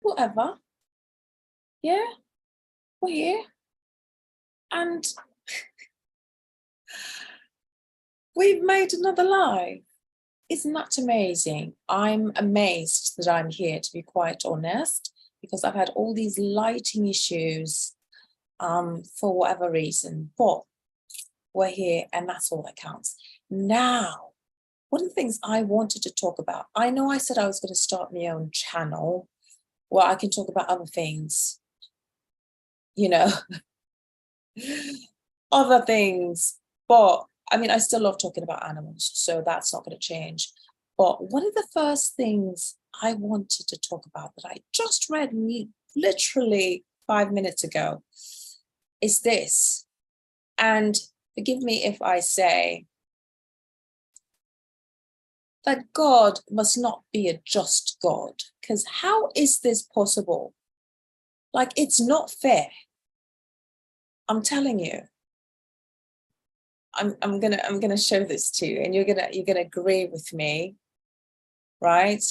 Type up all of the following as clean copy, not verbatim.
whatever. Yeah, we're here. And we've made another live. Isn't that amazing? I'm amazed that I'm here, to be quite honest, because I've had all these lighting issues for whatever reason, but we're here and that's all that counts. Now, one of the things I wanted to talk about, I know I said I was going to start my own channel where I can talk about other things, you know, other things, but I mean, I still love talking about animals, so that's not going to change. But one of the first things I wanted to talk about that I just read literally 5 minutes ago is this. And forgive me if I say that God must not be a just God, because how is this possible? Like, it's not fair. I'm telling you. I'm gonna show this to you, and you're gonna agree with me, right?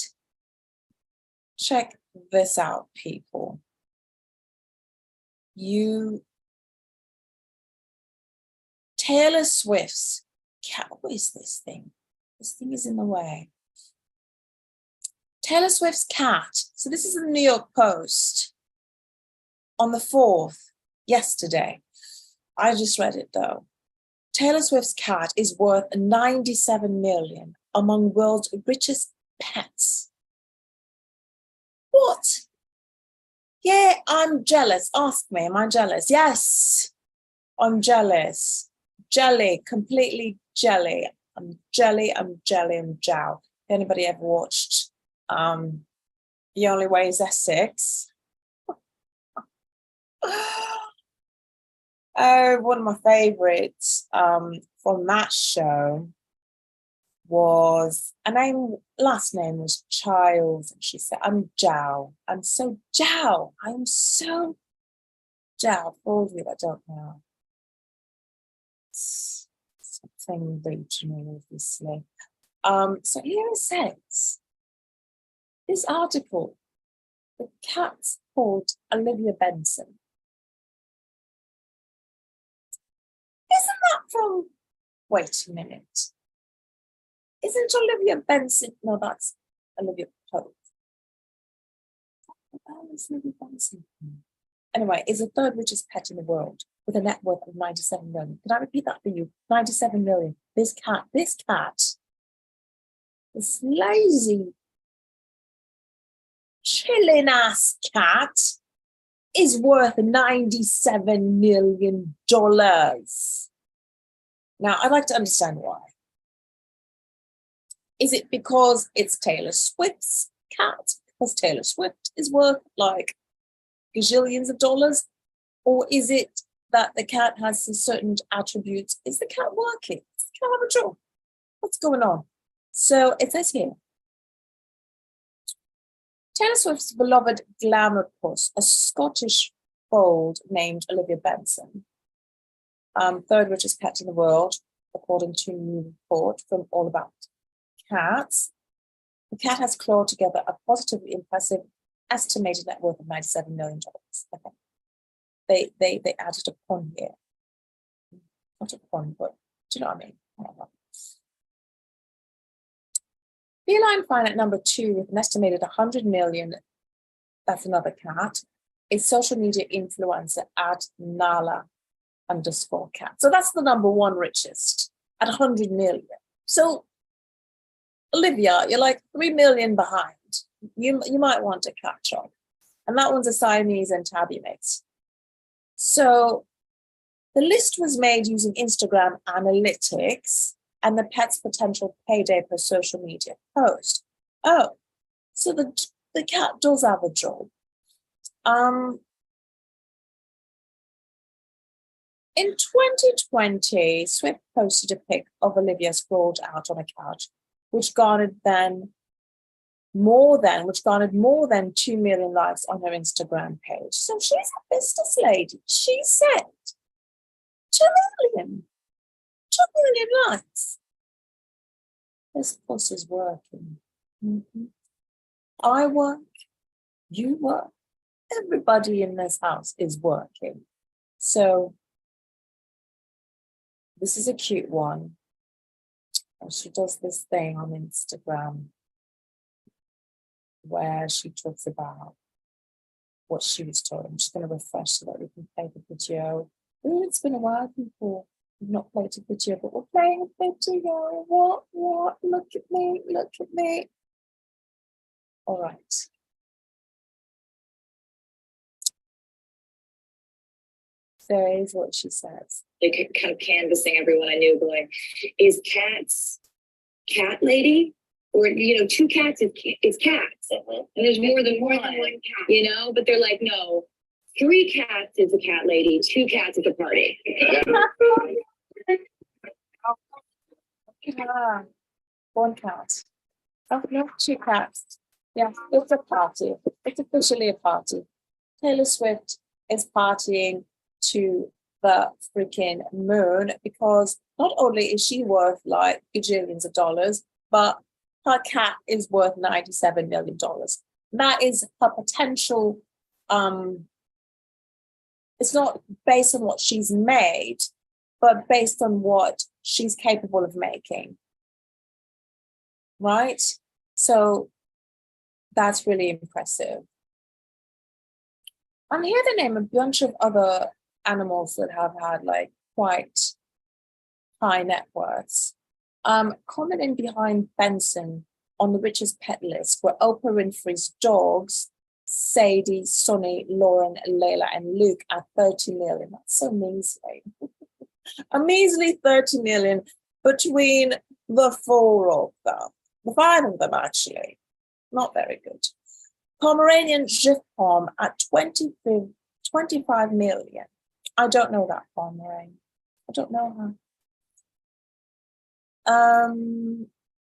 Check this out, people. Taylor Swift's cat. What is this thing? This thing is in the way. Taylor Swift's cat. So this is the New York Post on the 4th, yesterday. I just read it though. Taylor Swift's cat is worth 97 million among world's richest pets. What? Yeah, I'm jealous. Ask me, am I jealous? Yes, I'm jealous. Jelly, completely jelly. I'm jelly, I'm jelly, I'm jow. If anybody ever watched The Only Way is Essex? Oh, one of my favorites from that show was, last name was Childs, and she said, I'm Jow. I'm so Jow. I'm so Jow. For all of you that don't know. It's something regional, obviously. So here it says, this article, the cat's called Olivia Benson. Isn't that from, wait a minute. Isn't Olivia Benson, no, that's Olivia Pope. What is Olivia Benson? Anyway, is the third richest pet in the world with a net worth of 97 million. Can I repeat that for you? 97 million. This cat, this lazy, chilling ass cat is worth $97 million. Now, I'd like to understand why. Is it because it's Taylor Swift's cat? Because Taylor Swift is worth like gazillions of dollars? Or is it that the cat has some certain attributes? Is the cat working? Does the cat have a job? What's going on? So it says here, Taylor Swift's beloved glamour puss, a Scottish fold named Olivia Benson, third richest pet in the world, according to a new report from All About Cats. The cat has clawed together a positively impressive estimated net worth of $97 million. Okay. They added a pun here. Not a pun, but do you know what I mean? Feline Fine at number 2 with an estimated 100 million, that's another cat, is social media influencer at Nala_cat. So that's the number 1 richest at 100 million. So Olivia, you're like 3 million behind. You might want to catch up. And that one's a Siamese and tabby mix. So the list was made using Instagram analytics and the pet's potential payday per social media post. Oh, so the cat does have a job. In 2020, Swift posted a pic of Olivia sprawled out on a couch, which garnered more than 2 million likes on her Instagram page. So she's a business lady. She said 2 million. 2 million likes. This puss is working. I work, You work. Everybody in this house is working. So this is a cute one. And she does this thing on Instagram where she talks about what she was told. I'm just going to refresh so that we can play the video. Ooh, it's been a while, people. We've not played a video, but we're playing a video. What? Look at me, look at me. All right. So here's what she says. Like kind of canvassing everyone I knew, going, is cats cat lady? Or, you know, 2 cats is cats. And there's more than one cat, you know? But they're like, no, 3 cats is a cat lady, 2 cats is a party. One cat. Oh, no, 2 cats. Yeah, it's a party. It's officially a party. Taylor Swift is partying to the freaking moon because not only is she worth like gajillions of dollars, but her cat is worth $97 million. That is her potential. It's not based on what she's made, but based on what she's capable of making. Right? So that's really impressive. And here they name a bunch of other animals that have had like quite high net worths. Coming in behind Benson on the richest pet list were Oprah Winfrey's dogs, Sadie, Sonny, Lauren, Layla, and Luke at 30 million. That's so measly. A measly 30 million between the 4 of them, the 5 of them actually. Not very good. Pomeranian Gifpom at 25 million. I don't know that Pomeranian. I don't know her.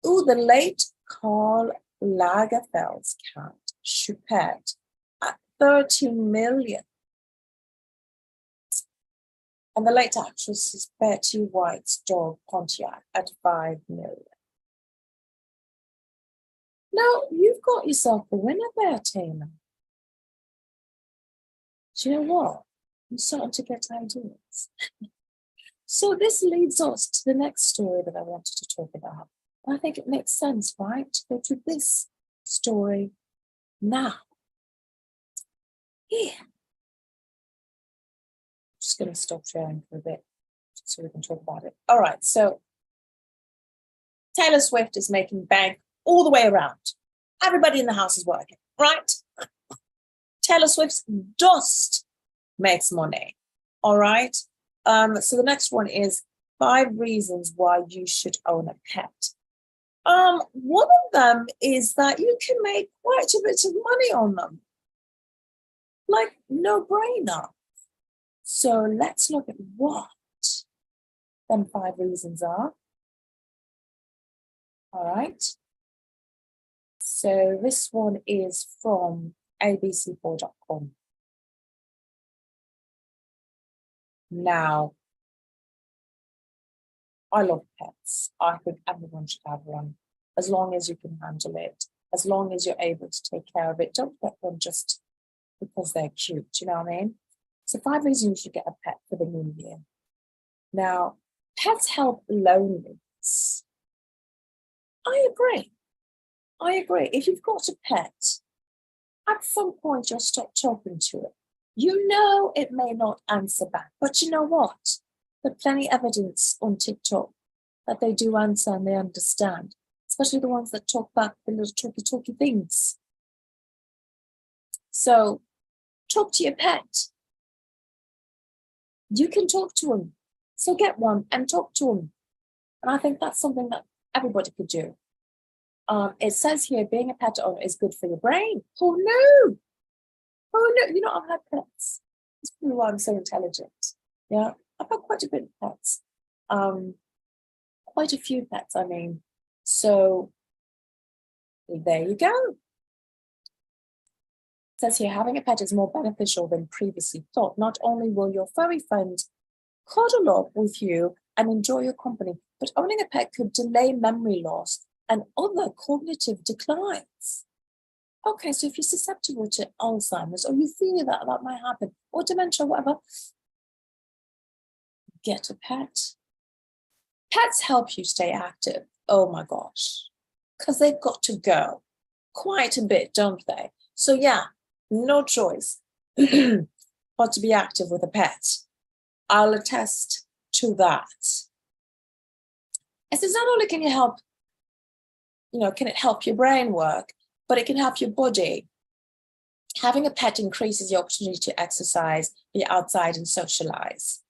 The late Karl Lagerfeld's cat, Choupette, at 13 million. And the late actress Betty White's dog, Pontiac, at 5 million. Now, you've got yourself a winner there, Taylor. Do you know what? I'm starting to get ideas. So this leads us to the next story that I wanted to talk about. And I think it makes sense, right, to go to this story now. Here. I'm just going to stop sharing for a bit so we can talk about it. All right, so Taylor Swift is making bank all the way around. Everybody in the house is working, right? Taylor Swift's dust makes money, all right? So the next one is 5 reasons why you should own a pet. One of them is that you can make quite a bit of money on them. Like, no brainer. So let's look at what them 5 reasons are. All right. So this one is from abc4.com. Now, I love pets. I think everyone should have one, as long as you can handle it, as long as you're able to take care of it. Don't get them just because they're cute, do you know what I mean? So 5 reasons you should get a pet for the new year. Now, pets help loneliness. I agree. If you've got a pet, at some point you'll stop talking to it. You know it may not answer back, but you know what? There's plenty of evidence on TikTok that they do answer and they understand, especially the ones that talk back the little talky things. So talk to your pet. You can talk to them. So get one and talk to them. And I think that's something that everybody could do. It says here, being a pet owner is good for your brain. Oh no! You know, I've had pets. That's probably why I'm so intelligent. Yeah, I've had quite a bit of pets. Quite a few pets, I mean. So there you go. It says here, having a pet is more beneficial than previously thought. Not only will your furry friend cuddle up with you and enjoy your company, but owning a pet could delay memory loss and other cognitive declines. Okay, so if you're susceptible to Alzheimer's, or you feel that that might happen, or dementia, whatever, get a pet. Pets help you stay active. Oh my gosh, because they've got to go quite a bit, don't they? So yeah, no choice but to be active with a pet. I'll attest to that. And since not only can you help, can it help your brain work, but it can help your body. Having a pet increases your opportunity to exercise, be outside and socialize.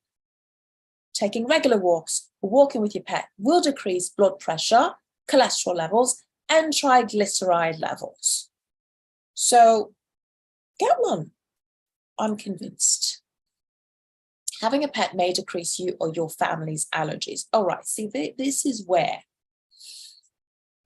Taking regular walks or walking with your pet will decrease blood pressure, cholesterol levels, and triglyceride levels. So get one. I'm convinced. Having a pet may decrease you or your family's allergies. All right, see, this is where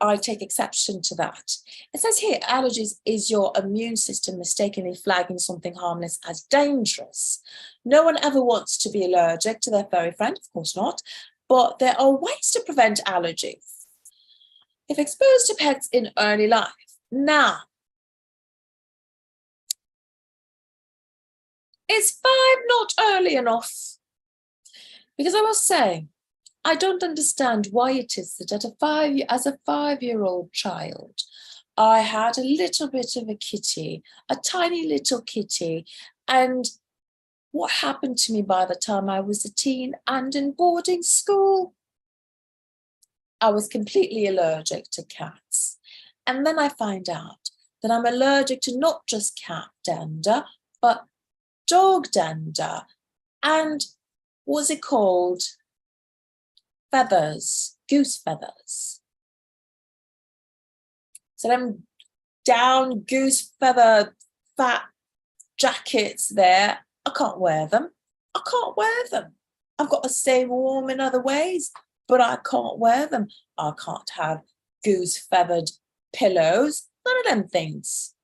I take exception to that. It says here, allergies is your immune system mistakenly flagging something harmless as dangerous. No one ever wants to be allergic to their furry friend, of course not, but there are ways to prevent allergies. If exposed to pets in early life. Now, is 5 not early enough? Because I must say, I don't understand why it is that as a 5-year-old child, I had a little bit of a kitty, a tiny little kitty, and what happened to me by the time I was a teen and in boarding school? I was completely allergic to cats. And then I find out that I'm allergic to not just cat dander, but dog dander, and what's it called? Feathers, goose feathers. So them down goose feather fat jackets there, I can't wear them. I can't wear them. I've got to stay warm in other ways, but I can't wear them. I can't have goose feathered pillows, none of them things.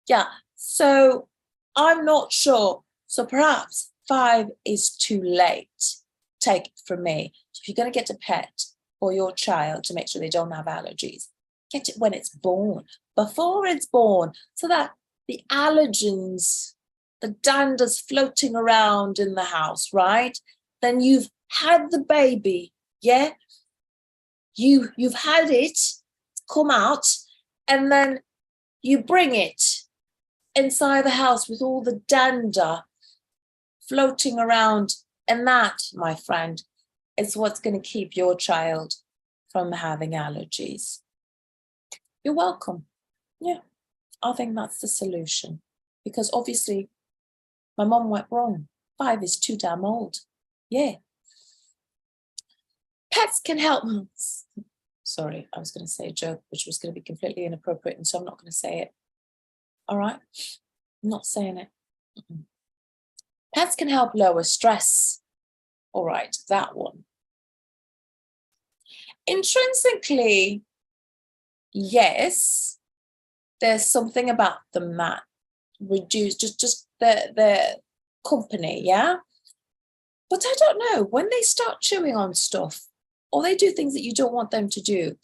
Yeah, so I'm not sure. So perhaps 5 is too late. Take it from me. If you're going to get a pet for your child to make sure they don't have allergies, get it when it's born, before it's born, so that the allergens, the dander's floating around in the house, right? Then you've had the baby, yeah? You've had it come out, and then you bring it inside the house with all the dander floating around. And that, my friend, is what's going to keep your child from having allergies. You're welcome. Yeah, I think that's the solution. Because obviously, my mom went wrong. 5 is too damn old. Yeah. Pets can help. Sorry, I was going to say a joke, which was going to be completely inappropriate, and so I'm not going to say it. All right? I'm not saying it. Pets can help lower stress. All right, that one. Intrinsically, yes, there's something about them that reduce just their company, yeah? But I don't know, when they start chewing on stuff or they do things that you don't want them to do,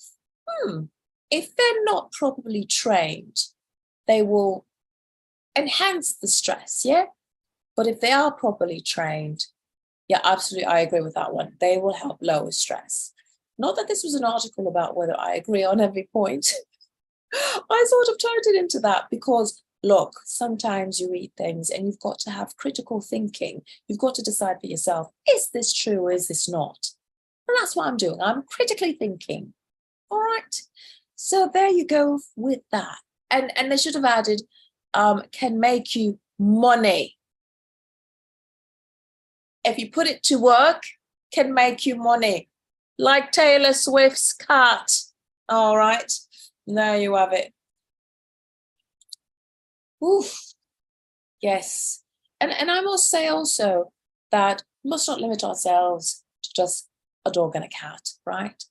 if they're not properly trained, they will enhance the stress, yeah? But if they are properly trained, yeah, absolutely, I agree with that one. They will help lower stress. Not that this was an article about whether I agree on every point. I sort of turned it into that because, look, sometimes you read things and you've got to have critical thinking. You've got to decide for yourself, is this true or is this not? And that's what I'm doing. I'm critically thinking. All right. So there you go with that. And they should have added, can make you money. If you put it to work, can make you money. Like Taylor Swift's cat. All right. There you have it. Oof. Yes. And I must say also that we must not limit ourselves to just a dog and a cat, right?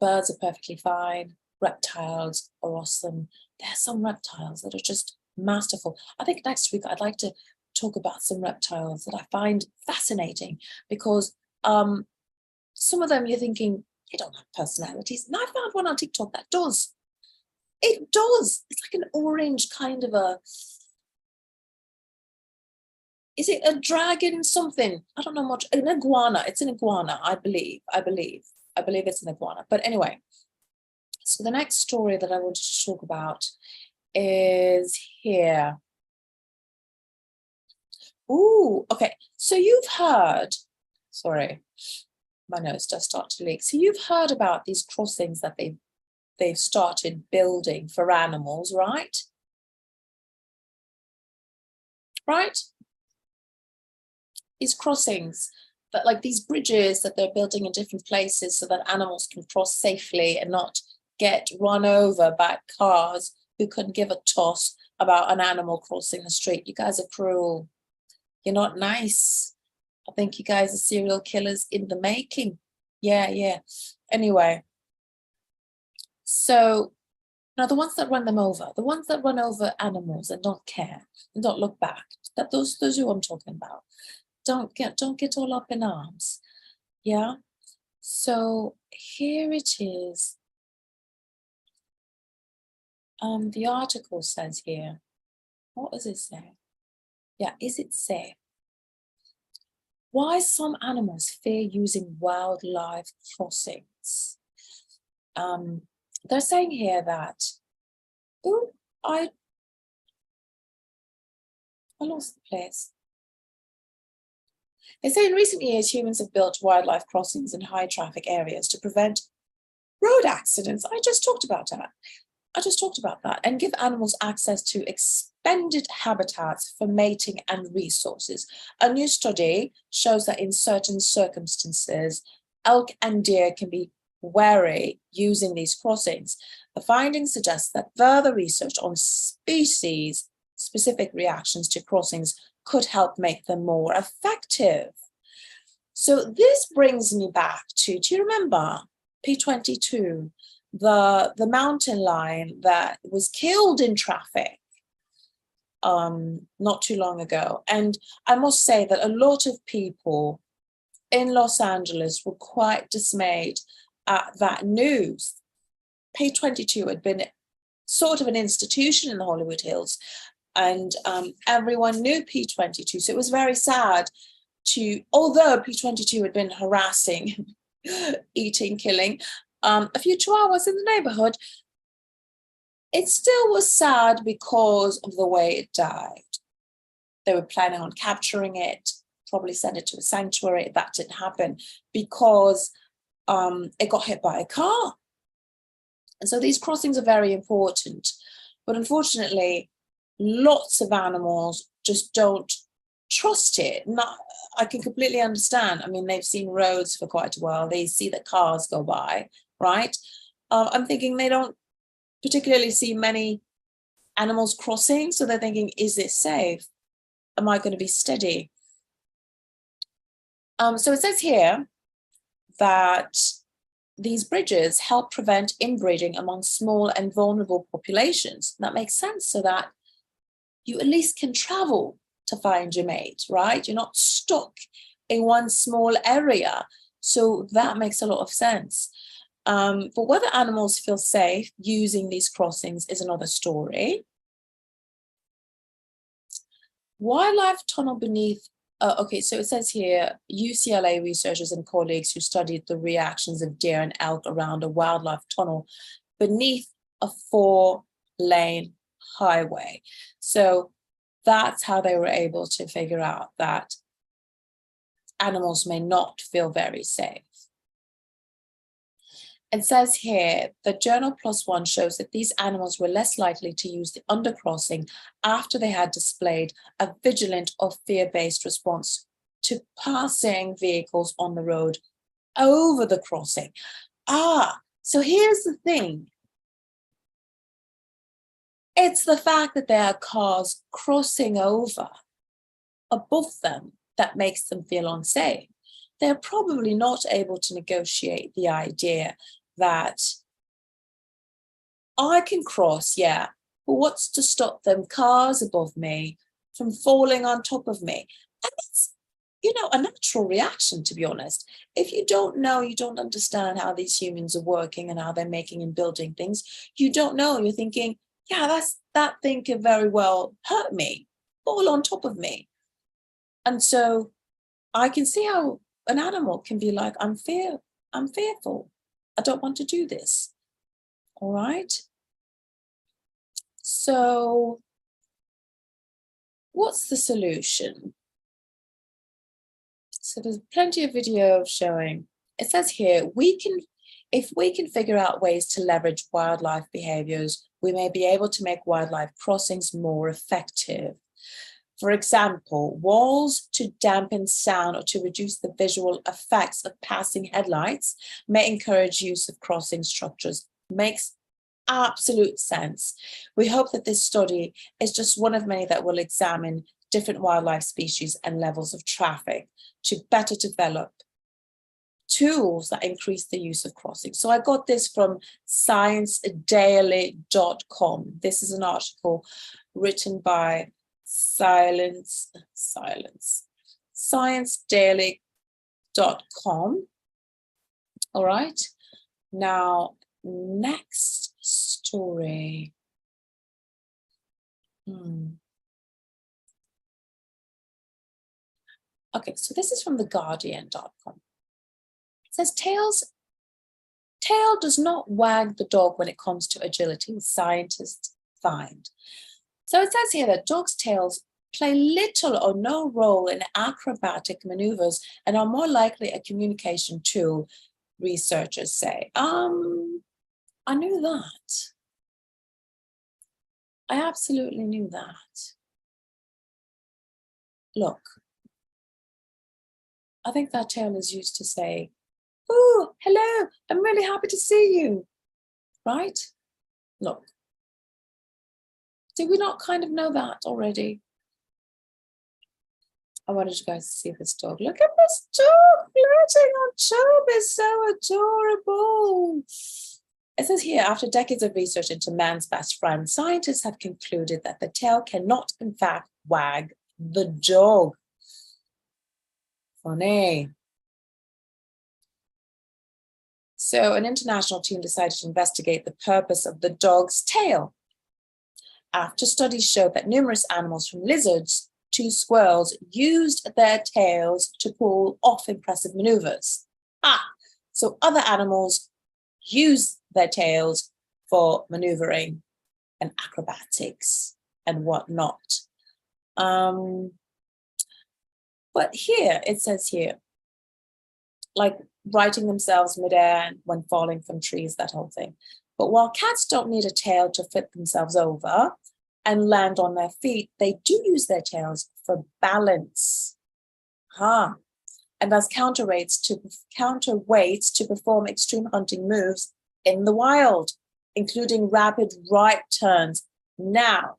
Birds are perfectly fine. Reptiles are awesome. There are some reptiles that are just masterful. I think next week I'd like to talk about some reptiles that I find fascinating because some of them you're thinking, they don't have personalities. And I found one on TikTok that does. It does. It's like an orange kind of a, is it a dragon something? I don't know much. An iguana. It's an iguana, I believe it's an iguana. But anyway, so the next story that I wanted to talk about is here. Ooh, okay. So you've heard, sorry, my nose does start to leak. So you've heard about these crossings that they've started building for animals, right? Right? These crossings, that like these bridges that they're building in different places so that animals can cross safely and not get run over by cars who couldn't give a toss about an animal crossing the street. You guys are cruel. You're not nice. I think you guys are serial killers in the making. Yeah. Anyway, so now the ones that run them over, the ones that run over animals and don't care and don't look back, that those are who I'm talking about. Don't get all up in arms. Yeah. So here it is. The article says here, what does it say? Yeah, is it safe? Why some animals fear using wildlife crossings. They're saying here that, oh, I lost the place. They say in recent years, humans have built wildlife crossings in high traffic areas to prevent road accidents. I just talked about that. And give animals access to expanded habitats for mating and resources. A new study shows that in certain circumstances, elk and deer can be wary using these crossings. The findings suggest that further research on species-specific reactions to crossings could help make them more effective. So this brings me back to, do you remember P22, the mountain lion that was killed in traffic not too long ago? And I must say that a lot of people in Los Angeles were quite dismayed at that news. P22 had been sort of an institution in the Hollywood Hills, and everyone knew P22. So it was very sad although P22 had been harassing, eating, killing a few chihuahuas in the neighborhood, it still was sad because of the way it died. They were planning on capturing it, probably send it to a sanctuary. That didn't happen because it got hit by a car. And so these crossings are very important. But unfortunately, lots of animals just don't trust it. I can completely understand. I mean, they've seen roads for quite a while. They see that cars go by, right? I'm thinking they don't particularly see many animals crossing. So they're thinking, is this safe? Am I going to be steady? So it says here that these bridges help prevent inbreeding among small and vulnerable populations. That makes sense, so that you at least can travel to find your mate, right? You're not stuck in one small area. So that makes a lot of sense. But whether animals feel safe using these crossings is another story. Wildlife tunnel beneath, okay, so it says here, UCLA researchers and colleagues who studied the reactions of deer and elk around a wildlife tunnel beneath a 4-lane highway. So that's how they were able to figure out that animals may not feel very safe. It says here that Journal +1 shows that these animals were less likely to use the undercrossing after they had displayed a vigilant or fear-based response to passing vehicles on the road over the crossing. So here's the thing. It's the fact that there are cars crossing over above them that makes them feel unsafe. They're probably not able to negotiate the idea that I can cross, yeah, but what's to stop them cars above me from falling on top of me? And a natural reaction, to be honest. If you don't know, you don't understand how these humans are working and how they're making and building things, you don't know. You're thinking, yeah, that thing could very well hurt me, fall on top of me. And so I can see how an animal can be like, I'm fearful. I don't want to do this. All right. So what's the solution? So there's plenty of video showing. It says here, if we can figure out ways to leverage wildlife behaviors, we may be able to make wildlife crossings more effective. For example, walls to dampen sound or to reduce the visual effects of passing headlights may encourage use of crossing structures. Makes absolute sense. We hope that this study is just one of many that will examine different wildlife species and levels of traffic to better develop tools that increase the use of crossing. So I got this from ScienceDaily.com. This is an article written by ScienceDaily.com. All right. Now, next story. Okay, so this is from theGuardian.com. It says, tail does not wag the dog when it comes to agility, scientists find. So it says here that dogs' tails play little or no role in acrobatic maneuvers and are more likely a communication tool, researchers say. I knew that. I absolutely knew that. Look, I think that tail is used to say, oh, hello, I'm really happy to see you, right? Look, did we not kind of know that already? I wanted you guys to see this dog. Look at this dog flirting on Job. It's so adorable. It says here, after decades of research into man's best friend, scientists have concluded that the tail cannot, in fact, wag the dog. Funny. So an international team decided to investigate the purpose of the dog's tail. After studies showed that numerous animals, from lizards to squirrels, used their tails to pull off impressive maneuvers. So other animals use their tails for maneuvering and acrobatics and whatnot. But here, it says here, like righting themselves midair when falling from trees, that whole thing. But while cats don't need a tail to flip themselves over and land on their feet, they do use their tails for balance. And as counterweights to perform extreme hunting moves in the wild, including rapid right turns. Now,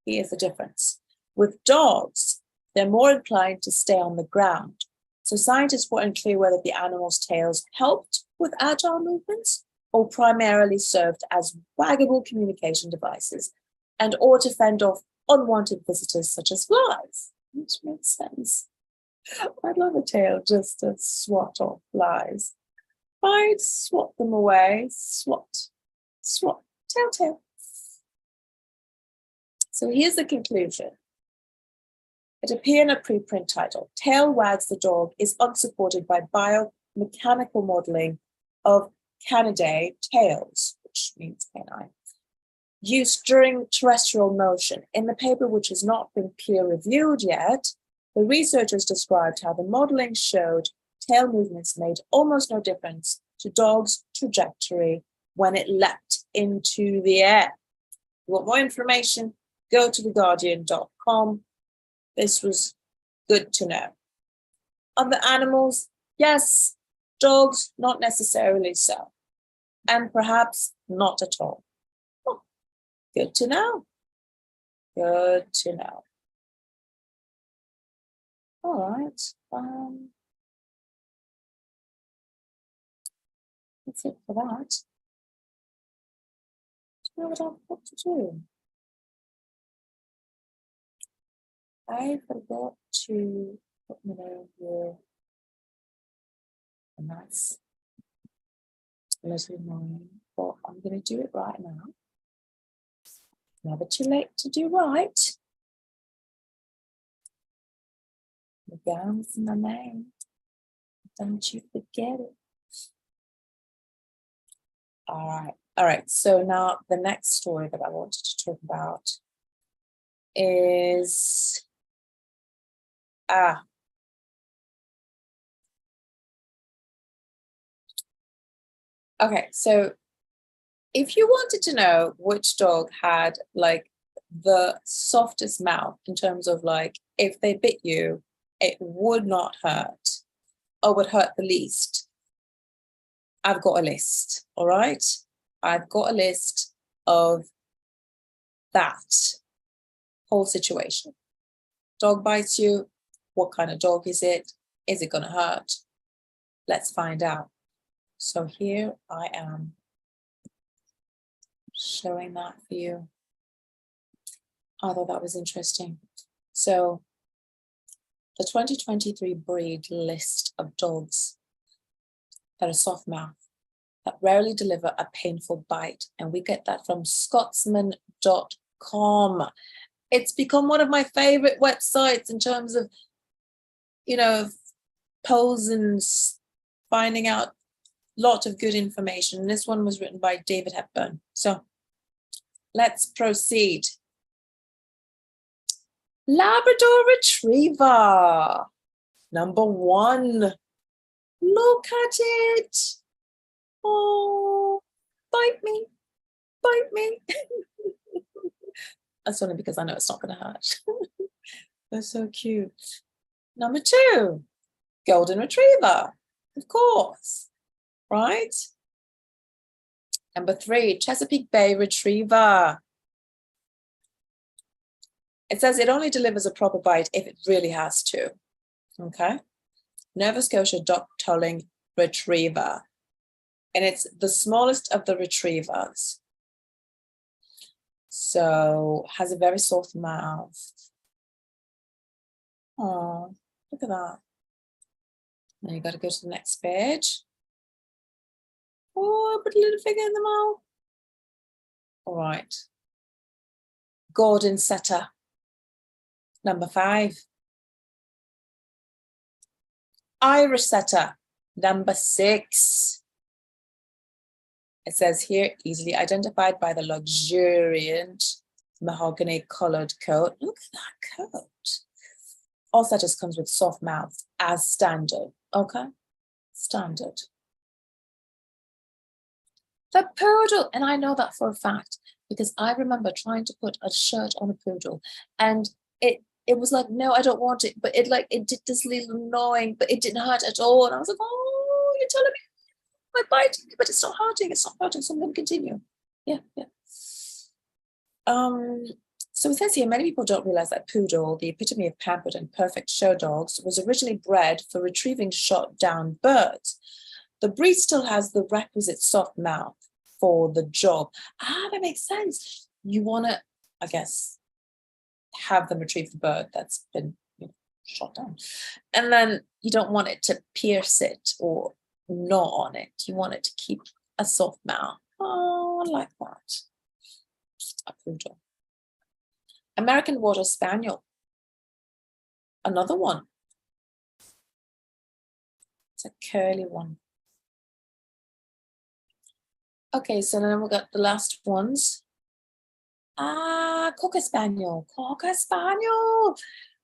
here's the difference. With dogs, they're more inclined to stay on the ground. So scientists were unclear whether the animals' tails helped with agile movements or primarily served as waggable communication devices and or to fend off unwanted visitors such as flies, which makes sense. I'd love a tail just to swat off flies. I'd swat them away, swat, tail. So here's the conclusion. It appeared in a preprint titled, Tail Wags the Dog is unsupported by biomechanical modeling of canidae tails, which means canine, used during terrestrial motion. In the paper, which has not been peer-reviewed yet, the researchers described how the modeling showed tail movements made almost no difference to dogs' trajectory when it leapt into the air. If you want more information, go to theguardian.com. This was good to know. Other animals, yes. Dogs, not necessarily so. And perhaps not at all. Oh, good to know. Good to know. All right. That's it for that. Do you know what to do? I forgot to Put me over a nice little line, but I'm going to do it right now. Never too late to do right. The gown's my name. Don't you forget it. All right. So now the next story that I wanted to talk about is okay. So if you wanted to know which dog had like the softest mouth in terms of like if they bit you, it would not hurt or would hurt the least, I've got a list. All right. I've got a list of that whole situation. Dog bites you. What kind of dog is it? Is it going to hurt? Let's find out. So here I am showing that for you. I thought that was interesting. So the 2023 breed list of dogs that are soft mouth, that rarely deliver a painful bite. And we get that from Scotsman.com. It's become one of my favorite websites in terms of, you know, polls and finding out a lot of good information. And this one was written by David Hepburn. So let's proceed. Labrador Retriever, number 1. Look at it. Oh, bite me, bite me. That's only because I know it's not going to hurt. They're so cute. Number 2, Golden Retriever, of course, right? Number 3, Chesapeake Bay Retriever. It says it only delivers a proper bite if it really has to, okay? Nova Scotia Dog Tolling Retriever. And it's the smallest of the retrievers. So has a very soft mouth. Oh, look at that. Now you got to go to the next page. Oh, put a little finger in the mouth. All right. Gordon Setter, number 5. Irish Setter, number 6. It says here, easily identified by the luxuriant mahogany colored coat. Look at that coat. All setters comes with soft mouth as standard, okay? Standard. The poodle, and I know that for a fact because I remember trying to put a shirt on a poodle and it was like, no, I don't want it, but it did this little gnawing, but it didn't hurt at all. And I was like, oh, you're telling me my bite, but it's not hurting, so I'm going to continue. Yeah. So it says here, many people don't realize that poodle, the epitome of pampered and perfect show dogs, was originally bred for retrieving shot down birds. The breed still has the requisite soft mouth for the job. That makes sense. You want to, I guess, have them retrieve the bird that's been shot down. And then you don't want it to pierce it or gnaw on it. You want it to keep a soft mouth. Oh, I like that. A poodle. American Water Spaniel. Another one. It's a curly one. Okay, so then we've got the last ones. Cocker Spaniel. Cocker Spaniel.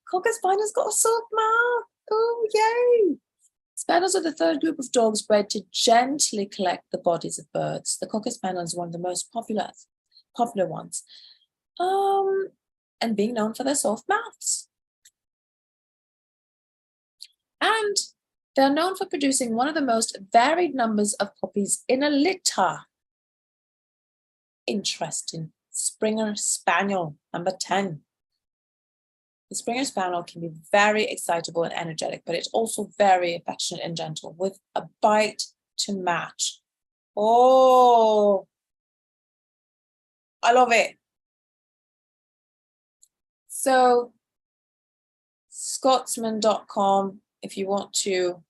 Cocker Spaniel's got a soft mouth. Oh, yay. Spaniels are the third group of dogs bred to gently collect the bodies of birds. The Cocker Spaniel is one of the most popular ones. And being known for their soft mouths. And they're known for producing one of the most varied numbers of puppies in a litter. Interesting. Springer Spaniel, number 10. The Springer Spaniel can be very excitable and energetic, but it's also very affectionate and gentle with a bite to match. Oh, I love it. So Scotsman.com if you want to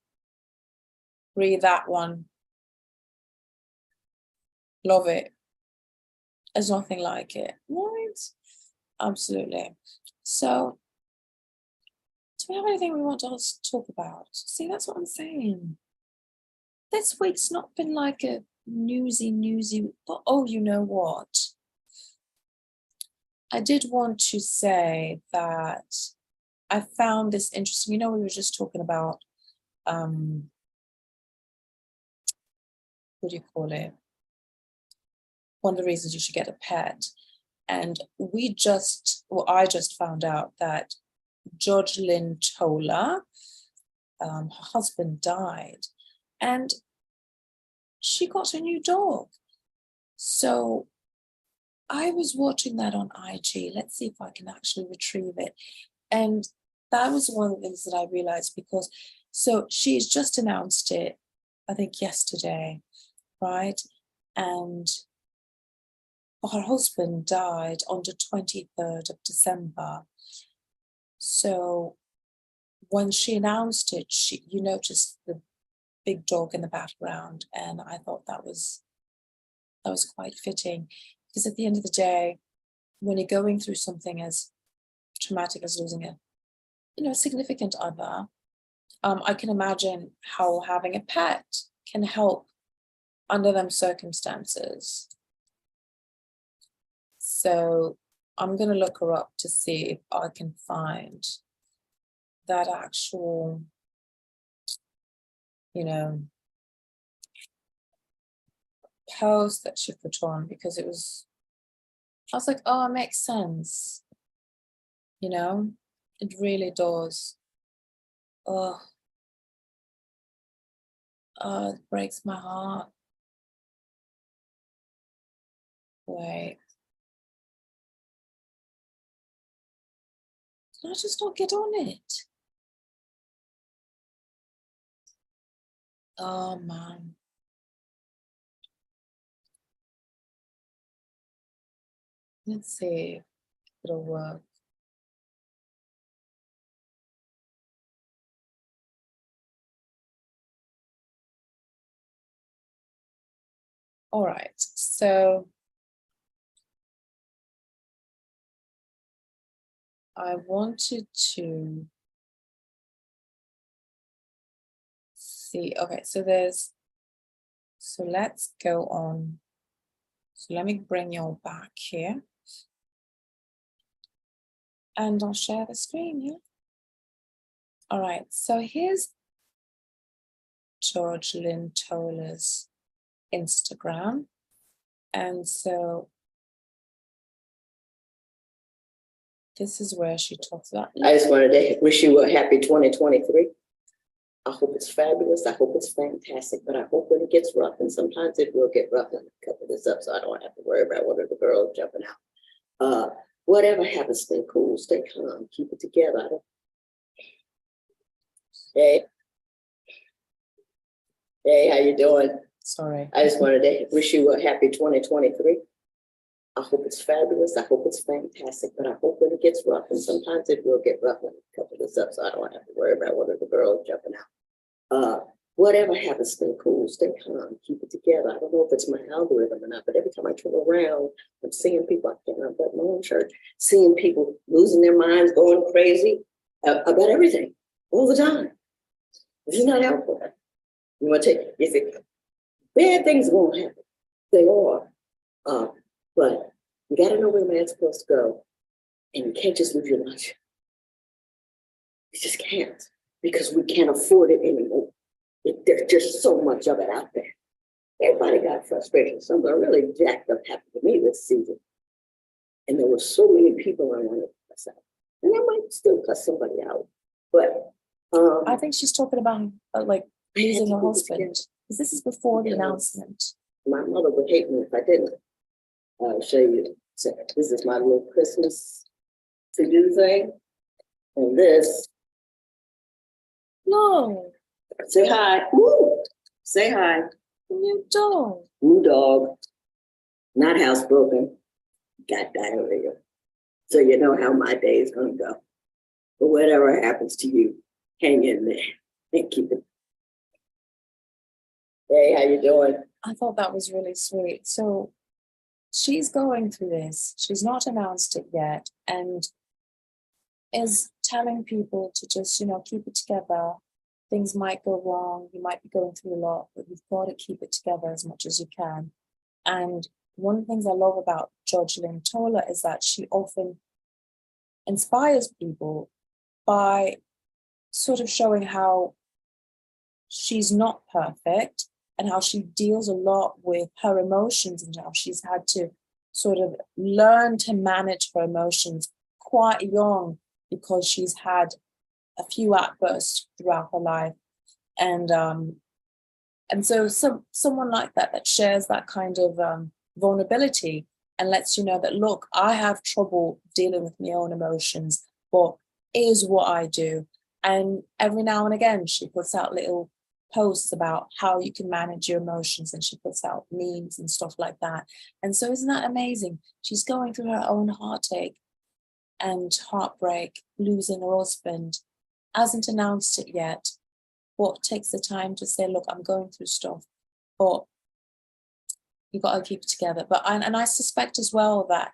read that one. Love it. There's nothing like it, right? Absolutely. So, do we have anything we want to talk about? See, that's what I'm saying. This week's not been like a newsy, but oh, you know what? I did want to say that I found this interesting. You know, we were just talking about, what do you call it? One of the reasons you should get a pet. And I just found out that Judge Lynn Toler, her husband died, and she got a new dog. So I was watching that on IG. Let's see if I can actually retrieve it. And that was one of the things that I realized, because so she's just announced it, I think yesterday, right? And her husband died on the 23rd of December. So when she announced it, you noticed the big dog in the background, and I thought that was quite fitting, because at the end of the day, when you're going through something as traumatic as losing a significant other, I can imagine how having a pet can help under them circumstances. So I'm going to look her up to see if I can find that actual, post that she put on, because I was like, oh, it makes sense. It really does. Oh, it breaks my heart. Wait. Can I just not get on it? Oh, man. Let's see if it'll work. All right, so I wanted to see, okay, so let's go on. So let me bring you all back here. And I'll share the screen, yeah? All right, so here's George Lynn Toler's Instagram. And so this is where she talks about. I just wanted to wish you a happy 2023. I hope it's fabulous. I hope it's fantastic, but I hope when it gets rough, and sometimes it will get rough, and cover this up so I don't have to worry about one of the girls jumping out. Whatever happens, stay cool, stay calm, keep it together. Hey, how you doing? Sorry. I just wanted to wish you a happy 2023. I hope it's fabulous. I hope it's fantastic, but I hope when it gets rough, and sometimes it will get rough, and cover this up so I don't have to worry about one of the girls jumping out. Whatever happens, stay cool, stay calm, keep it together. I don't know if it's my algorithm or not, but every time I turn around, I'm seeing people, I can't unbutton my own shirt, seeing people losing their minds, going crazy about everything all the time. This is not helpful. You want to take, if it, bad things won't happen. They are. But you got to know where man's supposed to go. And you can't just lose your lunch. You just can't, because we can't afford it anymore. There's just so much of it out there. Everybody got frustration. Something really jacked up happened to me this season. And there were so many people I wanted to cuss out. And I might still cuss somebody out. But I think she's talking about like losing her husband. Because this is before the announcement. My mother would hate me if I didn't. I'll show you. So this is my little Christmas to-do thing. And this. No. Say hi. Woo! Say hi. New dog. New dog. Not housebroken. Got diarrhea. So you know how my day is going to go. But whatever happens to you, hang in there and keep it. Hey, how you doing? I thought that was really sweet. So she's going through this. She's not announced it yet, and is telling people to just, keep it together. Things might go wrong. You might be going through a lot, but you've got to keep it together as much as you can. And one of the things I love about Judge Lynn Toler is that she often inspires people by sort of showing how she's not perfect and how she deals a lot with her emotions and how she's had to sort of learn to manage her emotions quite young because she's had a few outbursts throughout her life. And so someone like that shares that kind of vulnerability and lets you know that, look, I have trouble dealing with my own emotions, but here's what I do. And every now and again, she puts out little posts about how you can manage your emotions, and she puts out memes and stuff like that. And so isn't that amazing? She's going through her own heartache and heartbreak, losing her husband, hasn't announced it yet, but takes the time to say, look, I'm going through stuff, but you got to keep it together. But and I suspect as well that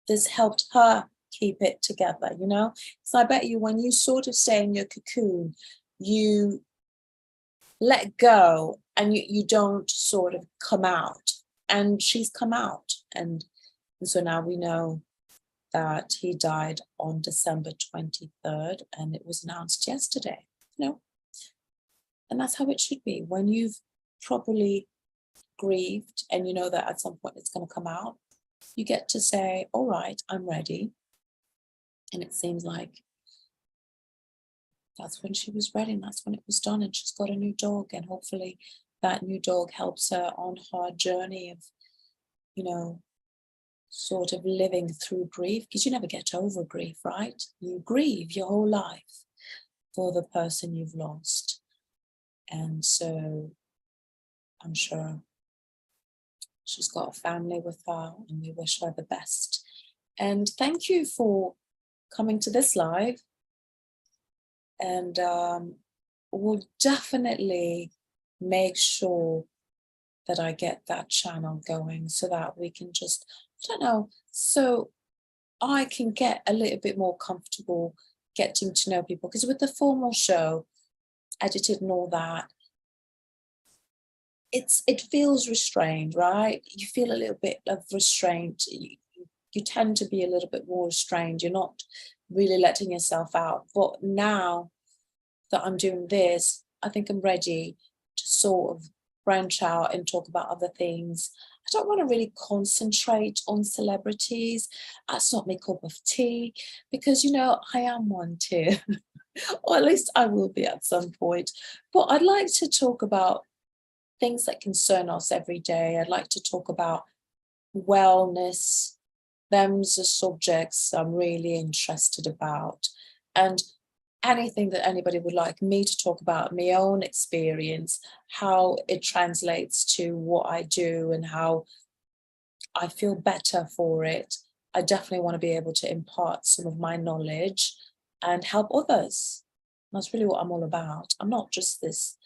this helped her keep it together, So I bet you when you sort of stay in your cocoon, you let go and you don't sort of come out. And she's come out. And so now we know that he died on December 23rd, and it was announced yesterday, And that's how it should be. When you've properly grieved and you know that at some point it's going to come out, you get to say, all right, I'm ready. And it seems like that's when she was ready, and that's when it was done. And she's got a new dog, and hopefully that new dog helps her on her journey of, sort of living through grief, because you never get over grief, right? You grieve your whole life for the person you've lost. And so I'm sure she's got a family with her, and we wish her the best. And thank you for coming to this live. And we'll definitely make sure that I get that channel going so that we can just, so I can get a little bit more comfortable getting to know people. Because with the formal show, edited and all that, it feels restrained, right? You feel a little bit of restraint. You tend to be a little bit more restrained. You're not really letting yourself out. But now that I'm doing this, I think I'm ready to sort of branch out and talk about other things. I don't want to really concentrate on celebrities. That's not my cup of tea, because, I am one too, or at least I will be at some point. But I'd like to talk about things that concern us every day. I'd like to talk about wellness. Them's the subjects I'm really interested about. And anything that anybody would like me to talk about, my own experience, how it translates to what I do and how I feel better for it. I definitely want to be able to impart some of my knowledge and help others. That's really what I'm all about. I'm not just this,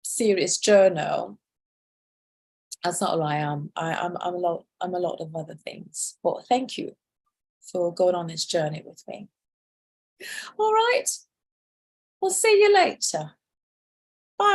serious journal. That's not all I am. I'm a lot of other things. But thank you for going on this journey with me. All right. We'll see you later.